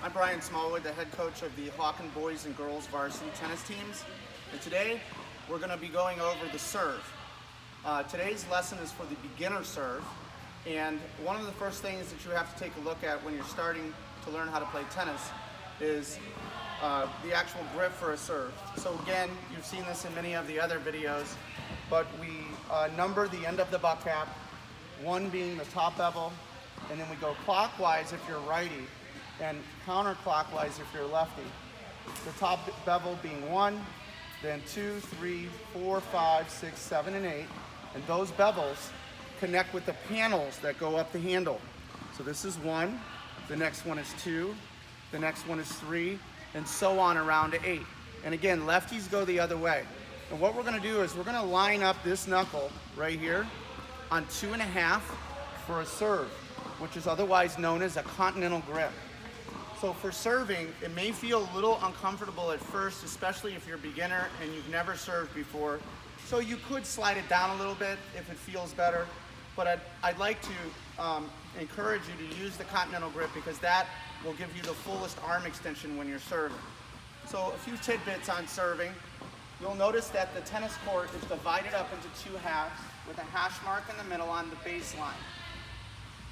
I'm Brian Smallwood, the head coach of the Hawken boys and girls varsity tennis teams. And today we're going to be going over the serve. Today's lesson is for the beginner serve. And one of the first things that you have to take a look at when you're starting to learn how to play tennis is the actual grip for a serve. So again, you've seen this in many of the other videos, but we number the end of the butt cap, one being the top bevel, and then we go clockwise if you're righty, and counterclockwise if you're lefty. The top bevel being 1, then 2, 3, 4, 5, 6, 7, and 8, and those bevels connect with the panels that go up the handle. So this is 1, the next one is 2, the next one is 3, and so on around to 8. And again, lefties go the other way. And what we're gonna do is we're gonna line up this knuckle right here on 2.5 for a serve, which is otherwise known as a continental grip. So for serving, it may feel a little uncomfortable at first, especially if you're a beginner and you've never served before. So you could slide it down a little bit if it feels better, but I'd like to encourage you to use the continental grip because that will give you the fullest arm extension when you're serving. So a few tidbits on serving. You'll notice that the tennis court is divided up into 2 halves with a hash mark in the middle on the baseline.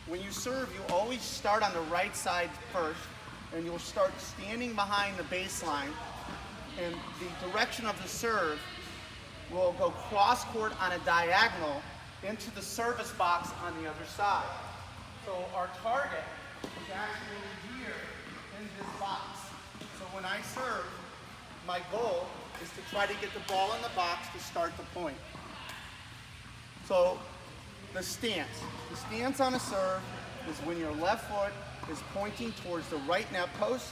When you serve, you always start on the right side first, and you'll start standing behind the baseline, and the direction of the serve will go cross court on a diagonal into the service box on the other side. So our target is actually here in this box. So when I serve, my goal is to try to get the ball in the box to start the point. So the stance on a serve is when your left foot is pointing towards the right net post,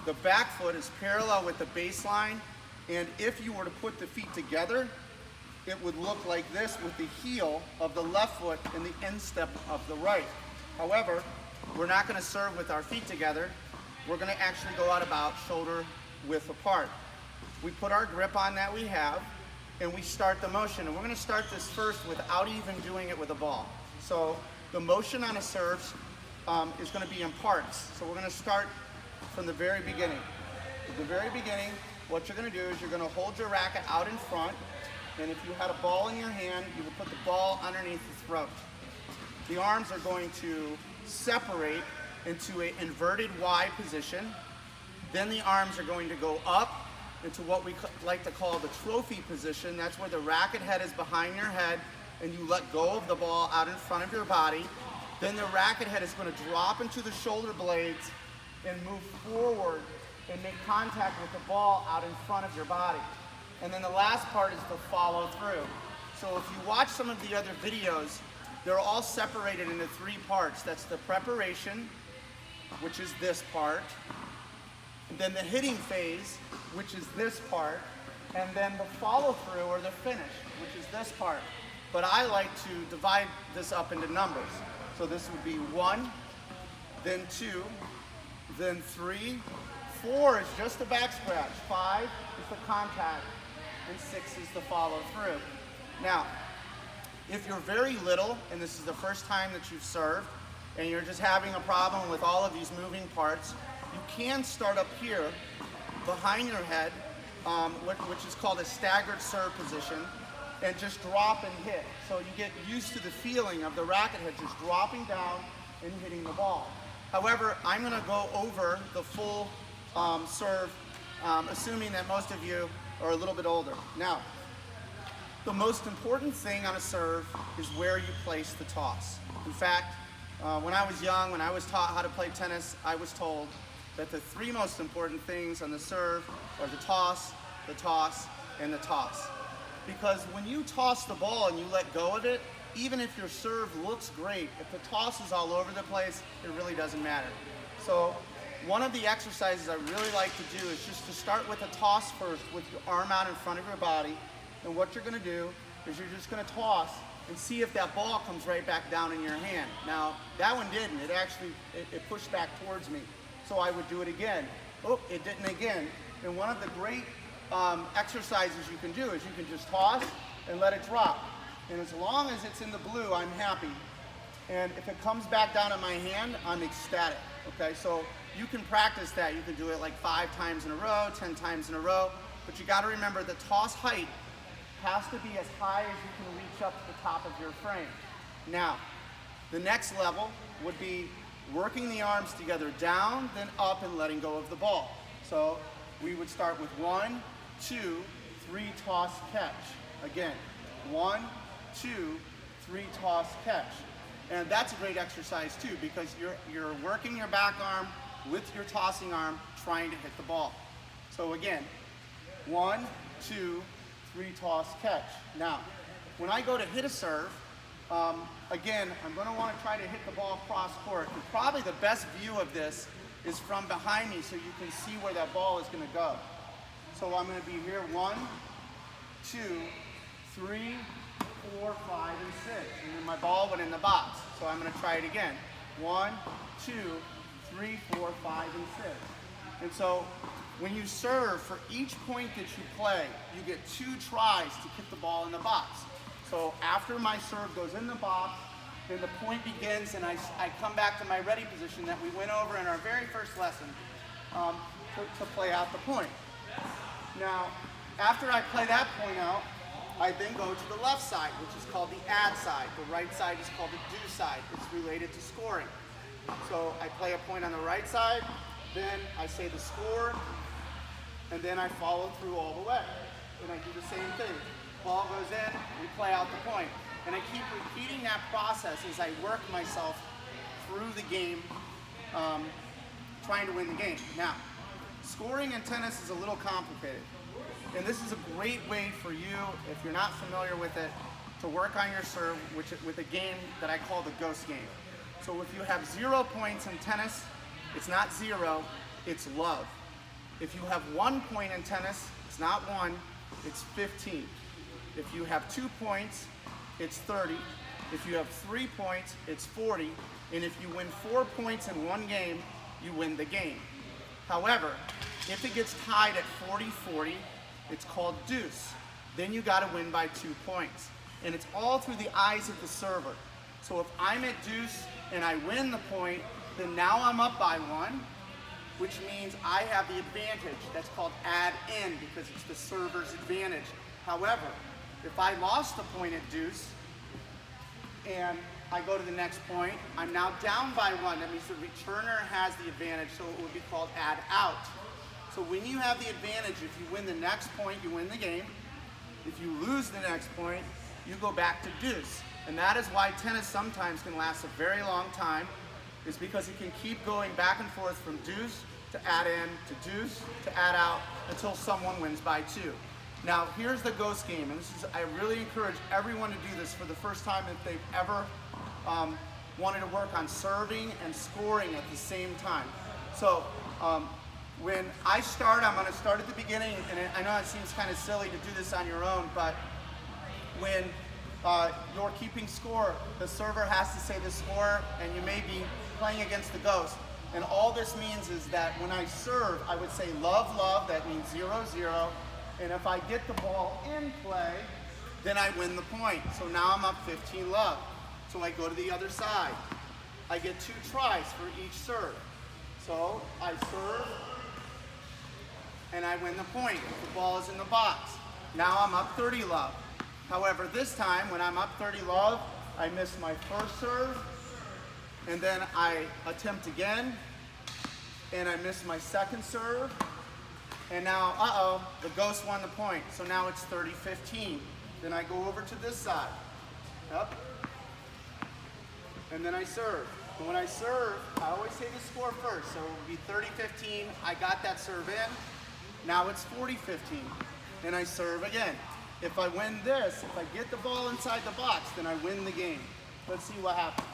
the back foot is parallel with the baseline, and if you were to put the feet together, it would look like this with the heel of the left foot and the instep of the right. However, we're not going to serve with our feet together. We're going to actually go out about shoulder width apart. We put our grip on that we have, and we start the motion. And we're going to start this first without even doing it with a ball. So the motion on a serve is going to be in parts. So we're going to start from the very beginning. At the very beginning, what you're going to do is you're going to hold your racket out in front, and if you had a ball in your hand, you would put the ball underneath the throat. The arms are going to separate into an inverted Y position. Then the arms are going to go up into what we like to call the trophy position. That's where the racket head is behind your head and you let go of the ball out in front of your body. Then the racket head is going to drop into the shoulder blades and move forward and make contact with the ball out in front of your body. And then the last part is the follow through. So if you watch some of the other videos, they're all separated into 3 parts. That's the preparation, which is this part, and then the hitting phase, which is this part, and then the follow through or the finish, which is this part. But I like to divide this up into numbers. So this would be 1, then 2, then 3, 4 is just the back scratch, 5 is the contact, and 6 is the follow through. Now, if you're very little and this is the first time that you've served and you're just having a problem with all of these moving parts, you can start up here behind your head, which is called a staggered serve position, and just drop and hit. So you get used to the feeling of the racket head just dropping down and hitting the ball. However, I'm going to go over the full serve, assuming that most of you are a little bit older. Now, the most important thing on a serve is where you place the toss. In fact, when I was young, when I was taught how to play tennis, I was told that the 3 most important things on the serve are the toss, and the toss. Because when you toss the ball and you let go of it, even if your serve looks great, if the toss is all over the place, it really doesn't matter. So one of the exercises I really like to do is just to start with a toss first with your arm out in front of your body. And what you're going to do is you're just going to toss and see if that ball comes right back down in your hand. Now, that one didn't. It actually, it pushed back towards me. So I would do it again. Oh, it didn't again. And one of the great exercises you can do is you can just toss and let it drop. And as long as it's in the blue, I'm happy. And if it comes back down in my hand, I'm ecstatic. Okay, so you can practice that. You can do it like 5 times in a row, 10 times in a row, but you gotta remember the toss height has to be as high as you can reach up to the top of your frame. Now, the next level would be working the arms together down, then up, and letting go of the ball. So we would start with 1, 2, 3, toss, catch. Again, 1, 2, 3, toss, catch. And that's a great exercise too, because you're working your back arm with your tossing arm trying to hit the ball. So again, 1, 2, 3, toss, catch. Now, when I go to hit a serve, again, I'm going to want to try to hit the ball cross court. And probably the best view of this is from behind me, so you can see where that ball is going to go. So I'm going to be here 1, 2, 3, 4, 5, and 6. And then my ball went in the box. So I'm going to try it again. 1, 2, 3, 4, 5, and 6. And so when you serve, for each point that you play, you get 2 tries to hit the ball in the box. So after my serve goes in the box, then the point begins, and I come back to my ready position that we went over in our very first lesson to play out the point. Now, after I play that point out, I then go to the left side, which is called the add side. The right side is called the do side. It's related to scoring. So I play a point on the right side, then I say the score, and then I follow through all the way. And I do the same thing. Ball goes in, we play out the point. And I keep repeating that process as I work myself through the game, trying to win the game. Now, scoring in tennis is a little complicated. And this is a great way for you, if you're not familiar with it, to work on your serve with a game that I call the ghost game. So if you have 0 points in tennis, it's not 0, it's love. If you have 1 point in tennis, it's not 1, it's 15. If you have 2 points, it's 30. If you have 3 points, it's 40. And if you win 4 points in one game, you win the game. However, if it gets tied at 40-40, it's called deuce. Then you gotta win by 2 points. And it's all through the eyes of the server. So if I'm at deuce and I win the point, then now I'm up by 1, which means I have the advantage. That's called add in, because it's the server's advantage. However, if I lost the point at deuce and I go to the next point, I'm now down by 1. That means the returner has the advantage, so it would be called add out. So when you have the advantage, if you win the next point, you win the game. If you lose the next point, you go back to deuce. And that is why tennis sometimes can last a very long time, is because it can keep going back and forth from deuce to add in, to deuce, to add out, until someone wins by 2. Now, here's the ghost game, and I really encourage everyone to do this for the first time if they've ever wanted to work on serving and scoring at the same time. So, when I start, I'm going to start at the beginning, and I know it seems kind of silly to do this on your own, but when you're keeping score, the server has to say the score, and you may be playing against the ghost. And all this means is that when I serve, I would say love, love, that means 0-0. And if I get the ball in play, then I win the point. So now I'm up 15 love. So I go to the other side. I get 2 tries for each serve. So I serve, and I win the point. The ball is in the box. Now I'm up 30 love. However, this time, when I'm up 30 love, I miss my first serve, and then I attempt again, and I miss my second serve, and now, the ghost won the point. So now it's 30-15. Then I go over to this side. Up. And then I serve. And when I serve, I always say the score first. So it will be 30-15. I got that serve in. Now it's 40-15. And I serve again. If I win this, if I get the ball inside the box, then I win the game. Let's see what happens.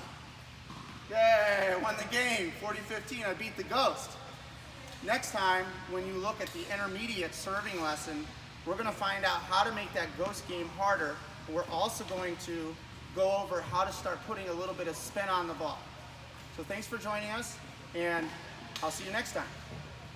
Yay, I won the game. 40-15, I beat the ghost. Next time, when you look at the intermediate serving lesson, we're going to find out how to make that ghost game harder. We're also going to go over how to start putting a little bit of spin on the ball. So thanks for joining us, and I'll see you next time.